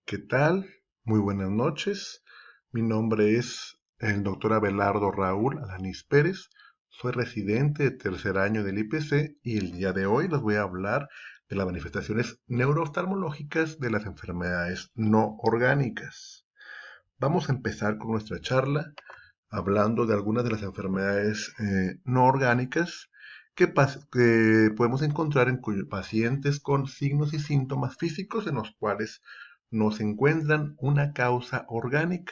¿Qué tal? Muy buenas noches. Mi nombre es el doctor Abelardo Raúl Alanis Pérez. Soy residente de tercer año del IPC y el día de hoy les voy a hablar de las manifestaciones neurooftalmológicas de las enfermedades no orgánicas. Vamos a empezar con nuestra charla hablando de algunas de las enfermedades no orgánicas que podemos encontrar en pacientes con signos y síntomas físicos en los cuales no se encuentran una causa orgánica.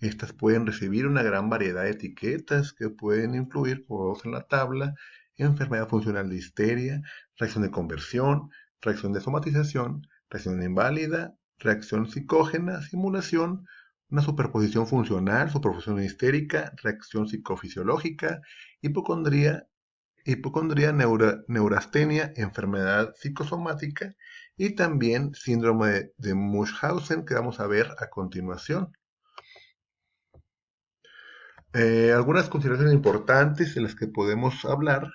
Estas pueden recibir una gran variedad de etiquetas que pueden influir, como vemos en la tabla: enfermedad funcional de histeria, reacción de conversión, reacción de somatización, reacción inválida, reacción psicógena, simulación, una superposición funcional, superposición histérica, reacción psicofisiológica, hipocondría, neurastenia, enfermedad psicosomática y también síndrome de Munchausen, que vamos a ver a continuación. Algunas consideraciones importantes de las que podemos hablar: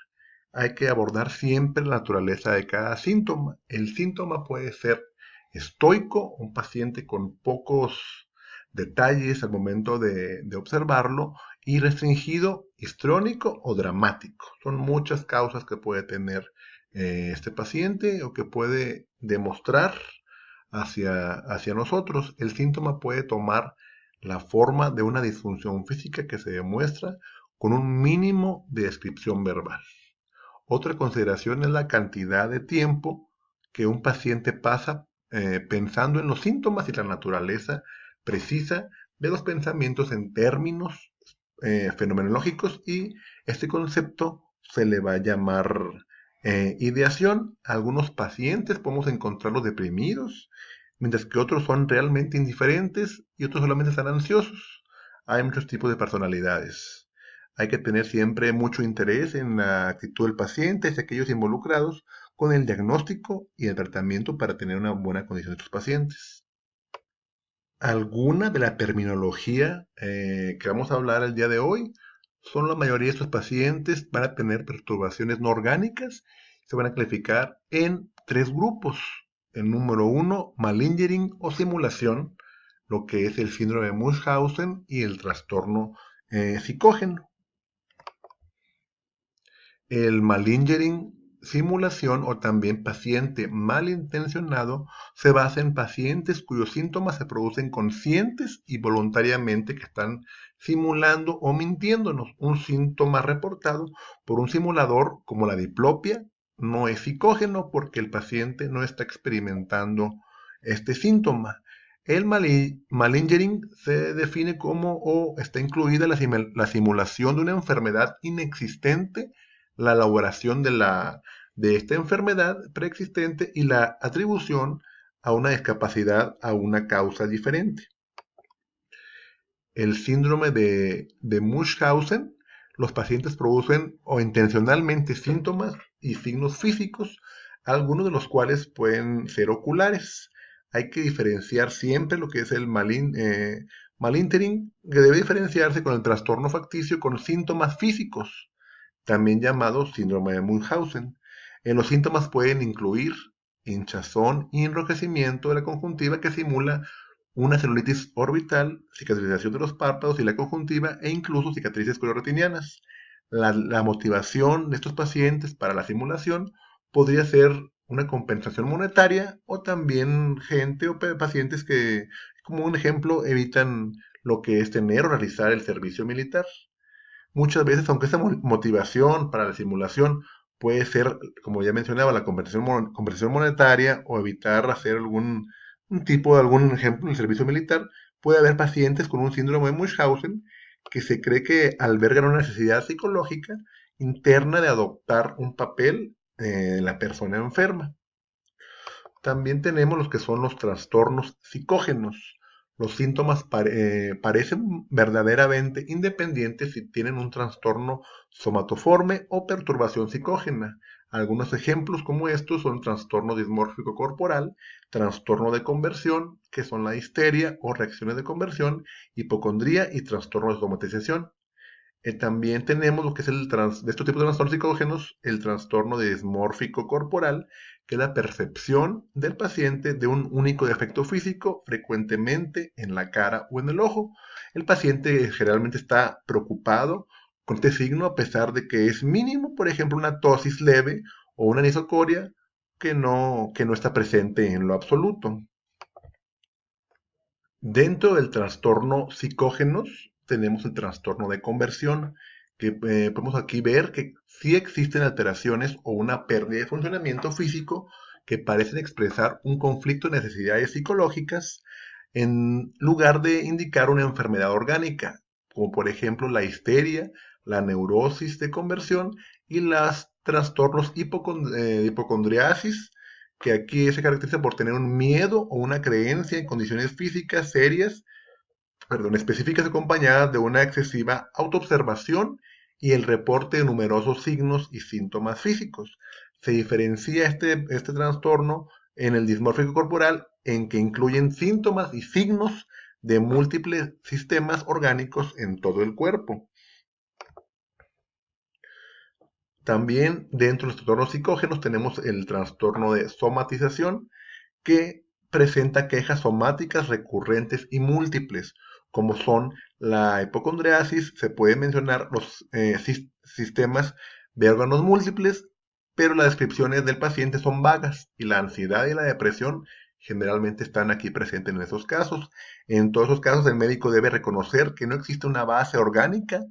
hay que abordar siempre la naturaleza de cada síntoma. El síntoma puede ser estoico, un paciente con pocos detalles al momento de observarlo, y restringido, histriónico o dramático. Son muchas causas que puede tener este paciente o que puede demostrar hacia nosotros. El síntoma puede tomar la forma de una disfunción física que se demuestra con un mínimo de descripción verbal. Otra consideración es la cantidad de tiempo que un paciente pasa pensando en los síntomas y la naturaleza precisa de los pensamientos en términos fenomenológicos, y este concepto se le va a llamar ideación. Algunos pacientes podemos encontrarlos deprimidos, mientras que otros son realmente indiferentes y otros solamente están ansiosos. Hay muchos tipos de personalidades. Hay que tener siempre mucho interés en la actitud del paciente y aquellos involucrados con el diagnóstico y el tratamiento para tener una buena condición de estos pacientes. Alguna de la terminología que vamos a hablar el día de hoy son: la mayoría de estos pacientes van a tener perturbaciones no orgánicas. Se van a clasificar en tres grupos. El número uno, malingering o simulación, lo que es el síndrome de Munchausen y el trastorno psicógeno. El malingering, simulación o también paciente malintencionado, se basa en pacientes cuyos síntomas se producen conscientes y voluntariamente, que están simulando o mintiéndonos. Un síntoma reportado por un simulador, como la diplopia, no es psicógeno porque el paciente no está experimentando este síntoma. El malingering se define como, o está incluida la simulación de una enfermedad inexistente, la elaboración de esta enfermedad preexistente y la atribución a una discapacidad a una causa diferente. El síndrome de Munchausen: los pacientes producen o intencionalmente síntomas y signos físicos, algunos de los cuales pueden ser oculares. Hay que diferenciar siempre lo que es el malingering, que debe diferenciarse con el trastorno facticio con síntomas físicos, también llamado síndrome de Munchausen. Los síntomas pueden incluir hinchazón y enrojecimiento de la conjuntiva, que simula una celulitis orbital, cicatrización de los párpados y la conjuntiva, e incluso cicatrices coloretinianas. La motivación de estos pacientes para la simulación podría ser una compensación monetaria, o también gente o pacientes que, como un ejemplo, evitan lo que es tener o realizar el servicio militar. Muchas veces, aunque esa motivación para la simulación puede ser, como ya mencionaba, la conversión monetaria o evitar hacer algún ejemplo en el servicio militar, puede haber pacientes con un síndrome de Munchausen que se cree que albergan una necesidad psicológica interna de adoptar un papel en la persona enferma. También tenemos los que son los trastornos psicógenos. Los síntomas parecen verdaderamente independientes si tienen un trastorno somatoforme o perturbación psicógena. Algunos ejemplos como estos son trastorno dismórfico corporal, trastorno de conversión, que son la histeria o reacciones de conversión, hipocondría y trastorno de somatización. También tenemos lo que es de estos tipos de trastornos psicógenos: el trastorno de dismórfico corporal, que es la percepción del paciente de un único defecto físico, frecuentemente en la cara o en el ojo. El paciente generalmente está preocupado con este signo a pesar de que es mínimo, por ejemplo, una tosis leve o una anisocoria que no está presente en lo absoluto. Dentro del trastorno psicógenos tenemos el trastorno de conversión, que podemos aquí ver que sí existen alteraciones o una pérdida de funcionamiento físico que parecen expresar un conflicto de necesidades psicológicas en lugar de indicar una enfermedad orgánica, como por ejemplo la histeria, la neurosis de conversión y los trastornos hipocondriasis, que aquí se caracteriza por tener un miedo o una creencia en condiciones físicas serias, específicas, acompañadas de una excesiva autoobservación y el reporte de numerosos signos y síntomas físicos. Se diferencia este trastorno en el dismórfico corporal en que incluyen síntomas y signos de múltiples sistemas orgánicos en todo el cuerpo. También dentro de los trastornos psicógenos tenemos el trastorno de somatización, que presenta quejas somáticas recurrentes y múltiples, como son la hipocondriasis. Se pueden mencionar los sistemas de órganos múltiples, pero las descripciones del paciente son vagas y la ansiedad y la depresión generalmente están aquí presentes en esos casos. En todos esos casos el médico debe reconocer que no existe una base orgánica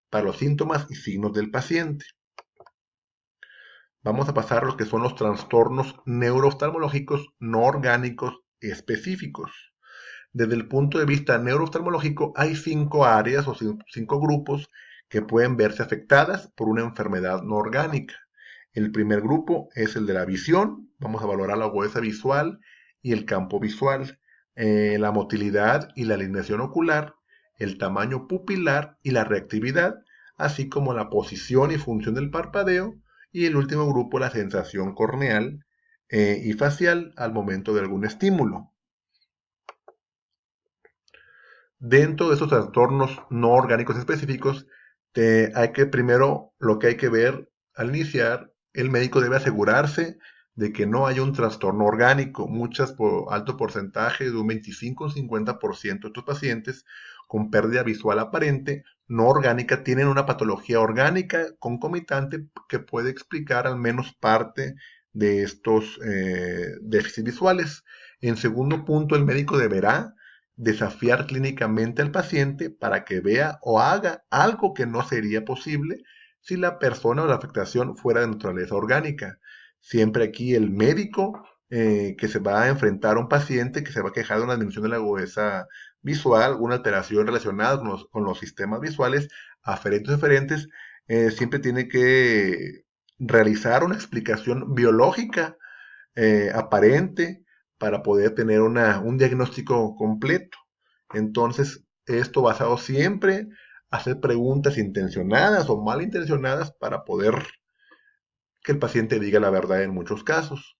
para los síntomas y signos del paciente. Vamos a pasar a lo que son los trastornos neurooftalmológicos no orgánicos específicos. Desde el punto de vista neurooftalmológico, hay 5 áreas o 5 grupos que pueden verse afectadas por una enfermedad no orgánica. El primer grupo es el de la visión. Vamos a valorar la agudeza visual y el campo visual, la motilidad y la alineación ocular, el tamaño pupilar y la reactividad, así como la posición y función del parpadeo, y el último grupo, la sensación corneal y facial al momento de algún estímulo. Dentro de estos trastornos no orgánicos específicos, lo que hay que ver al iniciar, el médico debe asegurarse de que no haya un trastorno orgánico. Muchas, por alto porcentaje, de un 25 o 50% de estos pacientes con pérdida visual aparente no orgánica tienen una patología orgánica concomitante que puede explicar al menos parte de estos déficits visuales. En segundo punto, el médico deberá desafiar clínicamente al paciente para que vea o haga algo que no sería posible si la persona o la afectación fuera de naturaleza orgánica. Siempre aquí el médico que se va a enfrentar a un paciente que se va a quejar de una disminución de la agudeza visual, una alteración relacionada con los sistemas visuales aferentes o eferentes, siempre tiene que realizar una explicación biológica aparente para poder tener un diagnóstico completo. Entonces, esto basado siempre hacer preguntas intencionadas o malintencionadas para poder que el paciente diga la verdad en muchos casos.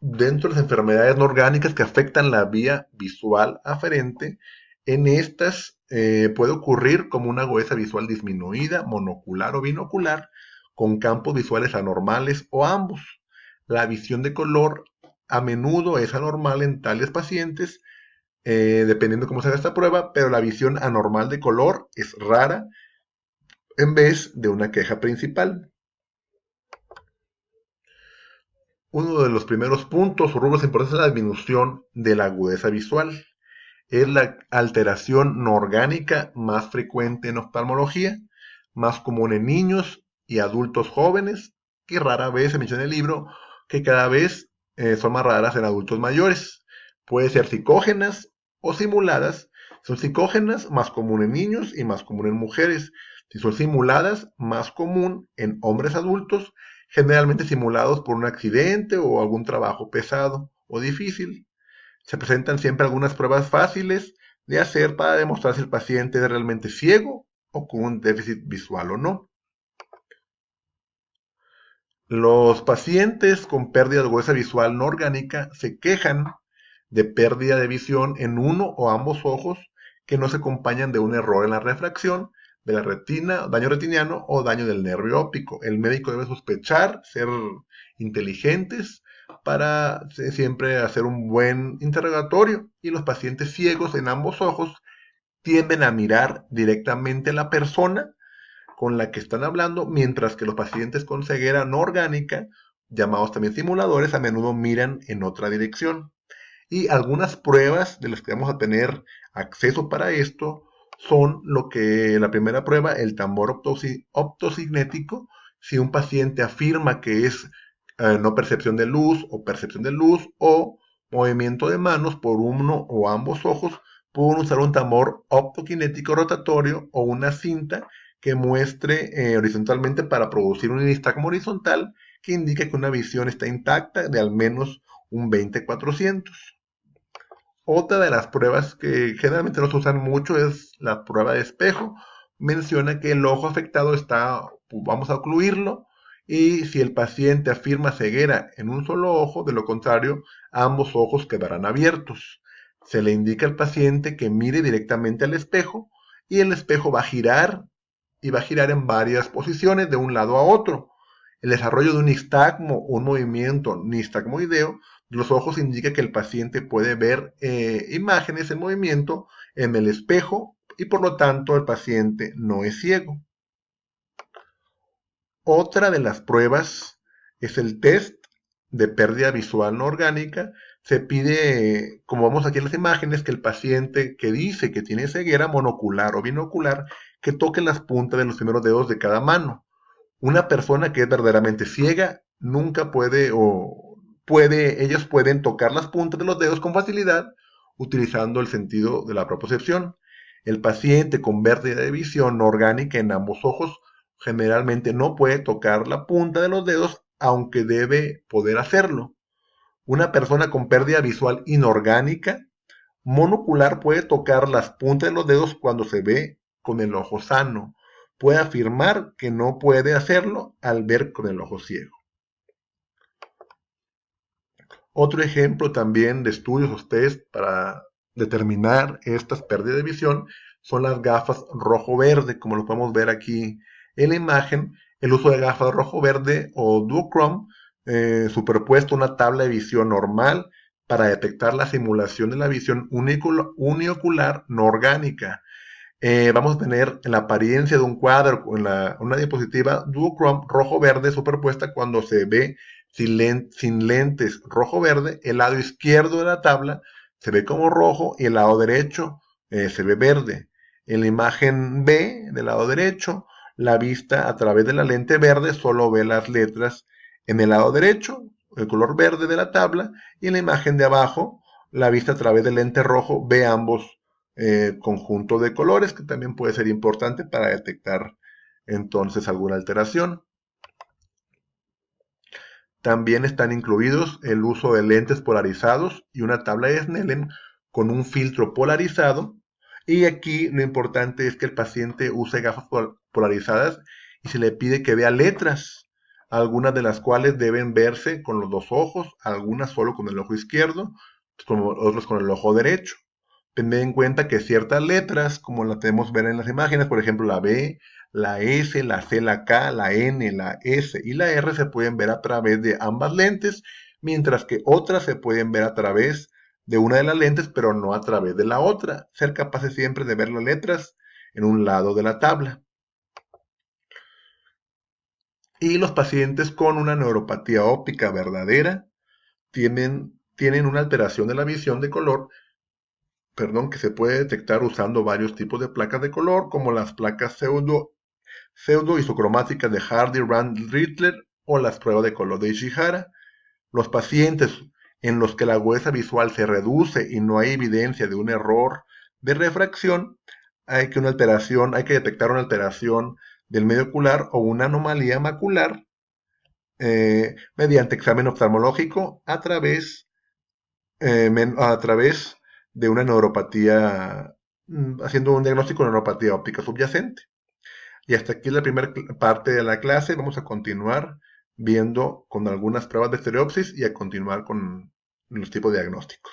Dentro de las enfermedades no orgánicas que afectan la vía visual aferente, en estas puede ocurrir como una agudeza visual disminuida, monocular o binocular, con campos visuales anormales o ambos. La visión de color a menudo es anormal en tales pacientes, dependiendo cómo se haga esta prueba, pero la visión anormal de color es rara en vez de una queja principal. Uno de los primeros puntos o rubros importantes es la disminución de la agudeza visual. Es la alteración no orgánica más frecuente en oftalmología, más común en niños y adultos jóvenes, que rara vez se menciona en el libro, que cada vez son más raras en adultos mayores. Puede ser psicógenas o simuladas. Si son psicógenas, más común en niños y más común en mujeres. Si son simuladas, más común en hombres adultos, generalmente simulados por un accidente o algún trabajo pesado o difícil. Se presentan siempre algunas pruebas fáciles de hacer para demostrar si el paciente es realmente ciego o con un déficit visual o no. Los pacientes con pérdida de agudeza visual no orgánica se quejan de pérdida de visión en uno o ambos ojos que no se acompañan de un error en la refracción, de la retina, daño retiniano o daño del nervio óptico. El médico debe sospechar, ser inteligentes para siempre hacer un buen interrogatorio, y los pacientes ciegos en ambos ojos tienden a mirar directamente a la persona con la que están hablando, mientras que los pacientes con ceguera no orgánica, llamados también simuladores, a menudo miran en otra dirección. Y algunas pruebas de las que vamos a tener acceso para esto son la primera prueba, el tambor optosignético. Si un paciente afirma que es no percepción de luz o percepción de luz o movimiento de manos por uno o ambos ojos, pueden usar un tambor optoquinético rotatorio o una cinta que muestre horizontalmente para producir un nistagmo horizontal que indica que una visión está intacta de al menos un 20/400. Otra de las pruebas que generalmente no se usan mucho es la prueba de espejo. Menciona que el ojo afectado vamos a ocluirlo, y si el paciente afirma ceguera en un solo ojo, de lo contrario, ambos ojos quedarán abiertos. Se le indica al paciente que mire directamente al espejo, y el espejo va a girar, y va a girar en varias posiciones de un lado a otro. El desarrollo de un nistagmo o un movimiento nistagmoideo de los ojos indica que el paciente puede ver imágenes en movimiento en el espejo, y por lo tanto el paciente no es ciego. Otra de las pruebas es el test de pérdida visual no orgánica. Se pide, como vemos aquí en las imágenes, que el paciente que dice que tiene ceguera monocular o binocular, que toque las puntas de los primeros dedos de cada mano. Una persona que es verdaderamente ciega nunca ellos pueden tocar las puntas de los dedos con facilidad utilizando el sentido de la propiocepción. El paciente con pérdida de visión no orgánica en ambos ojos generalmente no puede tocar la punta de los dedos, aunque debe poder hacerlo. Una persona con pérdida visual inorgánica monocular puede tocar las puntas de los dedos cuando se ve con el ojo sano. Puede afirmar que no puede hacerlo al ver con el ojo ciego. Otro ejemplo también de estudios o test para determinar estas pérdidas de visión son las gafas rojo-verde, como lo podemos ver aquí en la imagen. El uso de gafas rojo-verde o duochrome superpuesto a una tabla de visión normal para detectar la simulación de la visión uniocular no orgánica. Vamos a tener en la apariencia de un cuadro o en una diapositiva duochrome rojo-verde superpuesta cuando se ve sin lentes rojo-verde. El lado izquierdo de la tabla se ve como rojo y el lado derecho se ve verde. En la imagen B del lado derecho, la vista a través de la lente verde solo ve las letras en el lado derecho, el color verde de la tabla, y en la imagen de abajo, la vista a través del lente rojo ve ambos conjunto de colores, que también puede ser importante para detectar entonces alguna alteración. También están incluidos el uso de lentes polarizados y una tabla de Snellen con un filtro polarizado. Y aquí lo importante es que el paciente use gafas polarizadas y se le pide que vea letras, algunas de las cuales deben verse con los dos ojos, algunas solo con el ojo izquierdo, otras con el ojo derecho. Tener en cuenta que ciertas letras, como las podemos ver en las imágenes, por ejemplo la B, la S, la C, la K, la N, la S y la R, se pueden ver a través de ambas lentes, mientras que otras se pueden ver a través de una de las lentes, pero no a través de la otra. Ser capaces siempre de ver las letras en un lado de la tabla. Y los pacientes con una neuropatía óptica verdadera tienen una alteración de la visión de color, que se puede detectar usando varios tipos de placas de color, como las placas pseudo-isocromáticas de Hardy-Rand-Rittler o las pruebas de color de Ishihara. Los pacientes en los que la agudeza visual se reduce y no hay evidencia de un error de refracción, hay que detectar una alteración del medio ocular o una anomalía macular mediante examen oftalmológico a través de una neuropatía, haciendo un diagnóstico de neuropatía óptica subyacente. Y hasta aquí la primera parte de la clase. Vamos a continuar viendo con algunas pruebas de estereopsis y a continuar con los tipos de diagnósticos.